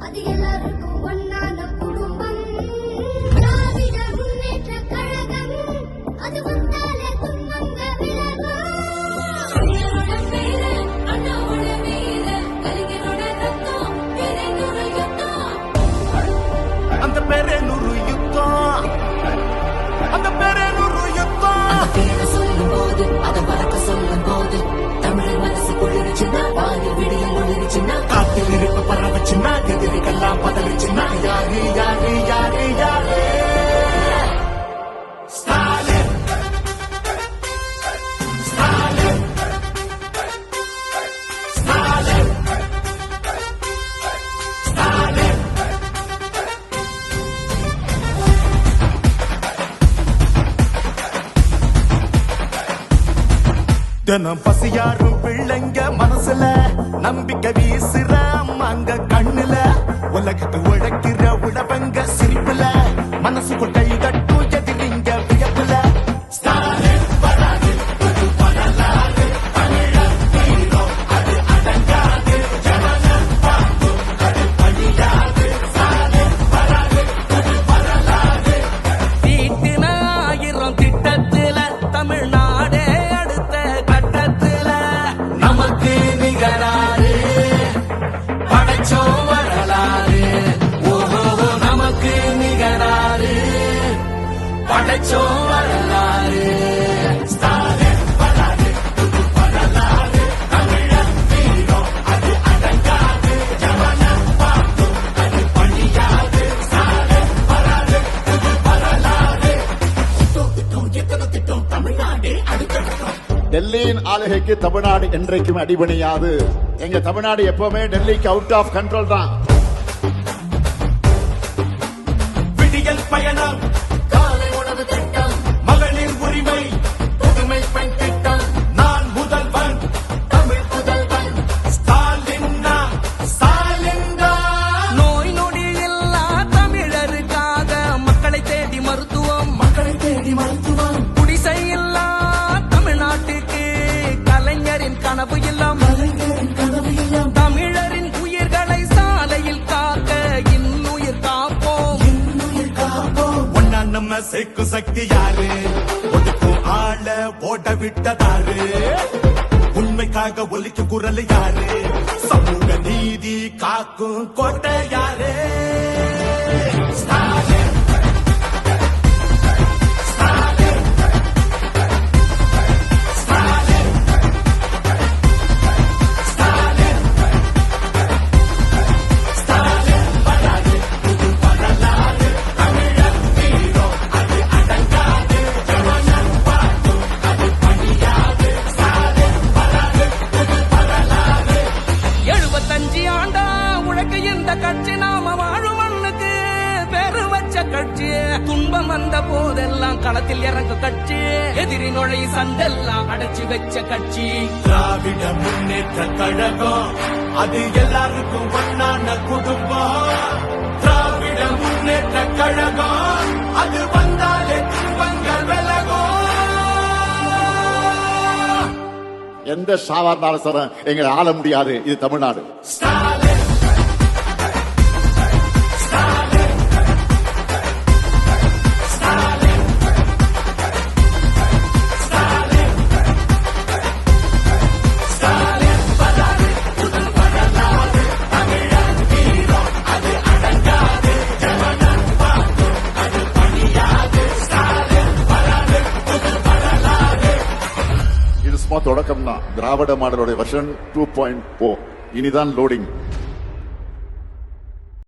அது எல்லாருக்கும் ஒன்னான குடும்பம். திராவிட முன்னேற்ற கழகம் அது வந்தாலே துன்பங்க விலகும். கலைஞரோட பேரு அண்ணாவோட வீர, கலைஞரோட ரத்தம் பேரே யுத்தம். அந்த பேரே நூறு யுத்தம், அந்த பேரே நூறு யுத்தம். பேரை சொல்லும் போது அதை வளர்க்க சொல்லும் போது தமிழர் மனசு குளிர்ச்சுன்னா வாரி விடியல் ஒளிர்ச்சுன்னா காத்தில் இருப்பு பரவச்சுன்னா எதிரிகள்லாம் பதவிச்சுன்னா யாரு யாரு யாரு யாரு ஸ்டாலின் ஸ்டாலின் ஸ்டாலின் ஸ்டாலின். தினம் பசியாரும் பிள்ளைங்க மனசுல நம்பிக்கை வீசுற அம்மாங்க கண்ணுல உலகத்து உழைக்கிற உழவங்க சிரிப்புல மனசுக்குள் கை தட்டும் எதிரிங்க வியப்புல ஸ்டாலின் வராது, புது வரலாறு, தமிழர் வீரம் அது அடங்காது, ஜனனம் பார்க்கும் அது பழியாது. ஸ்டாலின் வராது, புது வரலாறு. தீட்டின 1000 திட்டத்துல தமிழ்நாடே அடுத்த கட்டத்துல நமக்கு நிகராறு படைச்சோம் வரலாறு. ஓஹோ, நமக்கு நிகராறு படைச்சோம் வரலாறு. ஸ்டாலின் வராது, புது வரலாறு, தமிழர் வீரம் அது அடங்காது, ஜனனம் பார்க்கும் அது பழியாது. ஸ்டாலின் வராது, புது வரலாறு. திட்டம் எத்தனை திட்டம் தமிழ்நாடு அடுத்த கட்டம். டெல்லியின் ஆளுகைக்கு தமிழ்நாடு என்றைக்கும் அடிபணியாது. எங்க தமிழ்நாடு எப்பவுமே டெல்லிக்கு அவுட் ஆஃப் கண்ட்ரோல் தான். விடியல் பயணம், காலை உணவு திட்டம் மகளிர் உரிமை, புதுமை பெண் திட்டம், நான் முதல்வன், தமிழ் புதல்வன் ஸ்டாலின் தான், ஸ்டாலின் தான். நோய் நொடி இல்லா தமிழருக்காக மக்களை தேடி மருத்துவம், மக்களை தேடி மருத்துவம், குடிசை இல்லா தமிழ்நாட்டுக்கு கலைஞரின் கனவு இல்லம், கலைஞரின் கனவு இல்லம், தமிழரின் உயிர்களை சாலையில் காக்க இன்னுயிர் காப்போம். இன்னுயிர் காப்போம். ஒன்னா நம்ம சேர்க்கும் சக்தி யாரு, ஒதுக்கும் ஆள ஓட விட்டதாரு, உண்மைக்காக ஒலிக்கும் குரல் யாரு, சமூக நீதி காக்கும் கோட்டை யாரு. ஸ்டாலின் ஸ்டாலின் ஸ்டாலின் ஸ்டாலின் ஸ்டாலின் வராது, புது வரலாறு, தமிழர் வீரம் அது அடங்காது, ஜனனம் பார்க்கும் அது பழியாது. ஸ்டாலின் வராது, புது வரலாறு. 75 ஆண்டா உழைக்க இந்த கட்சி நாம வாழும் மண்ணுக்கு பேரு வச்ச கட்சி. துன்பம் வந்த போதெல்லாம் களத்தில் இறங்க கட்சி, எதிரி நுழை சண்டெல்லாம் அடைச்சு வச்ச கட்சி. திராவிட முன்னேற்ற கழகம் அது எல்லாருக்கும் ஒன்னான குடும்பம். திராவிட முன்னேற்ற கழகம் அது வந்தாலே துன்பங்கள் விலகும். எந்த சாதாரண சரம் எங்களை ஆள முடியாது. இது தமிழ்நாடு. ஸ்டாலின் ஸ்டாலின் ஸ்டாலின் ஸ்டாலின் ஸ்டாலின் வராது, புது வரலாறு, தமிழர் வீரம் அது அடங்காது, ஜனனம் பார்க்கும் அது பழியாது. ஸ்டாலின் வராது, புது வரலாறு. இது சும்மா தொடக்கம் தான். திராவிட மாடலோட வெர்ஷன் 2.0 இனிதான் லோடிங்.